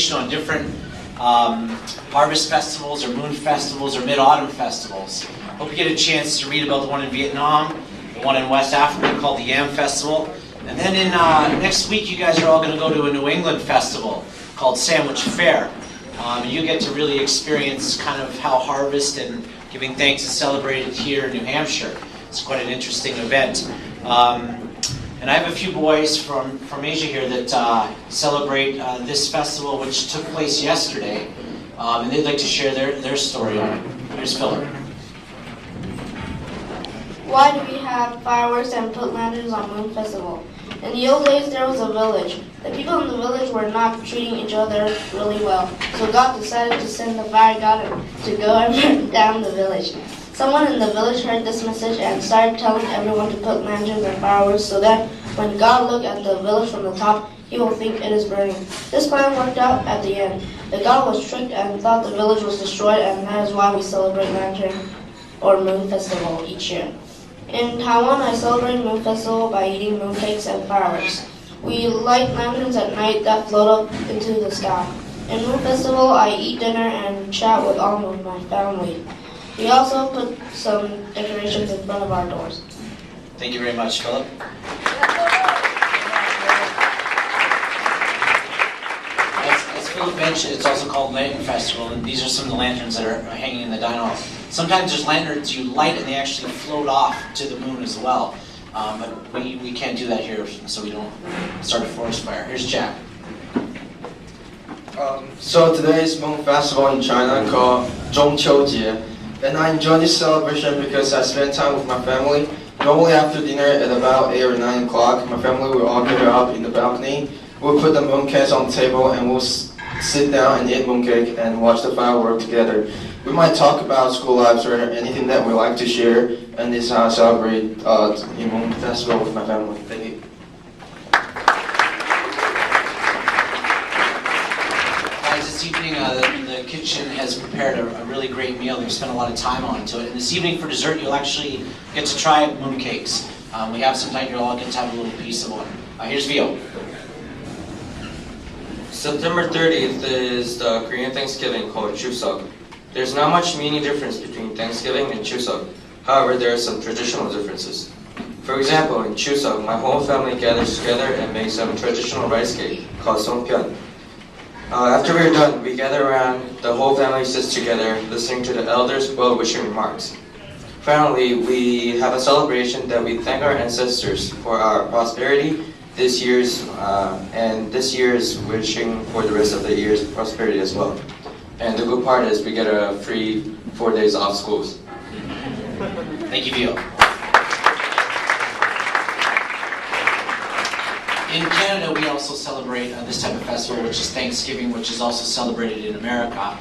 information on different harvest festivals or moon festivals or mid-autumn festivals. Hope you get a chance to read about the one in Vietnam, the one in West Africa called the Yam Festival. And then in next week you guys are all going to go to a New England festival called Sandwich Fair. And you get to really experience kind of how harvest and giving thanks is celebrated here in New Hampshire. It's quite an interesting event. And I have a few boys from Asia here that celebrate this festival, which took place yesterday, and they'd like to share their story on it. Here's Philip. Why do we have fireworks and put lanterns on Moon Festival? In the old days, there was a village. The people in the village were not treating each other really well, so God decided to send the fire god to go and burn down the village. Someone in the village heard this message and started telling everyone to put lanterns and fireworks so that when God looked at the village from the top, he will think it is burning. This plan worked out at the end. The God was tricked and thought the village was destroyed, and that is why we celebrate Lantern or Moon Festival each year. In Taiwan, I celebrate Moon Festival by eating mooncakes and fireworks. We light lanterns at night that float up into the sky. In Moon Festival, I eat dinner and chat with all of my family. We also put some decorations in front of our doors. Thank you very much, Philip. As Philip mentioned, it's also called Lantern Festival, and these are some of the lanterns that are hanging in the dining hall. Sometimes there's lanterns you light and they actually float off to the moon as well. But we can't do that here, so we don't start a forest fire. Here's Jack. So today is Moon Festival in China called 中秋节. And I enjoy this celebration because I spend time with my family. Normally after dinner at about 8 or 9 o'clock, my family will all gather up in the balcony. We'll put the mooncakes on the table and we'll sit down and eat mooncake and watch the fireworks together. We might talk about school lives or anything that we like to share, and this is how I celebrate the Moon Festival with my family. Thank you. This evening, the kitchen has prepared a really great meal. They've spent a lot of time onto it. And this evening for dessert, you'll actually get to try mooncakes. We have some tonight. You'll all get to have a little piece of one. Here's Vio. September 30th is the Korean Thanksgiving called Chuseok. There's not much meaning difference between Thanksgiving and Chuseok. However, there are some traditional differences. For example, in Chuseok, my whole family gathers together and makes some traditional rice cake called songpyeon. After we're done, we gather around, the whole family sits together, listening to the elders' well-wishing remarks. Finally, we have a celebration that we thank our ancestors for our prosperity this year's, and this year's wishing for the rest of the year's prosperity as well. And the good part is we get a free 4 days off schools. Thank you, Vio. In Canada, we also celebrate this type of festival, which is Thanksgiving, which is also celebrated in America.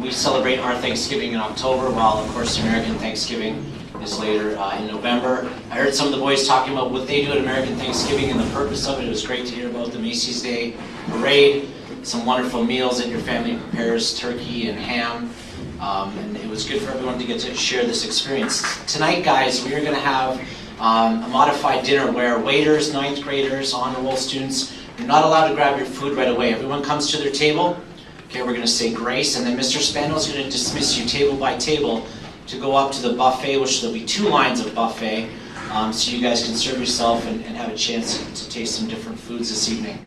We celebrate our Thanksgiving in October, while, of course, American Thanksgiving is later in November. I heard some of the boys talking about what they do at American Thanksgiving and the purpose of it. It was great to hear about the Macy's Day Parade, some wonderful meals that your family prepares, turkey and ham. And it was good for everyone to get to share this experience. Tonight, guys, we are going to have a modified dinner where waiters, 9th graders, honor roll students, you're not allowed to grab your food right away. Everyone comes to their table. Okay, we're going to say grace, and then Mr. Spandel is going to dismiss you table by table to go up to the buffet, which there'll be 2 lines of buffet, so you guys can serve yourself and have a chance to taste some different foods this evening.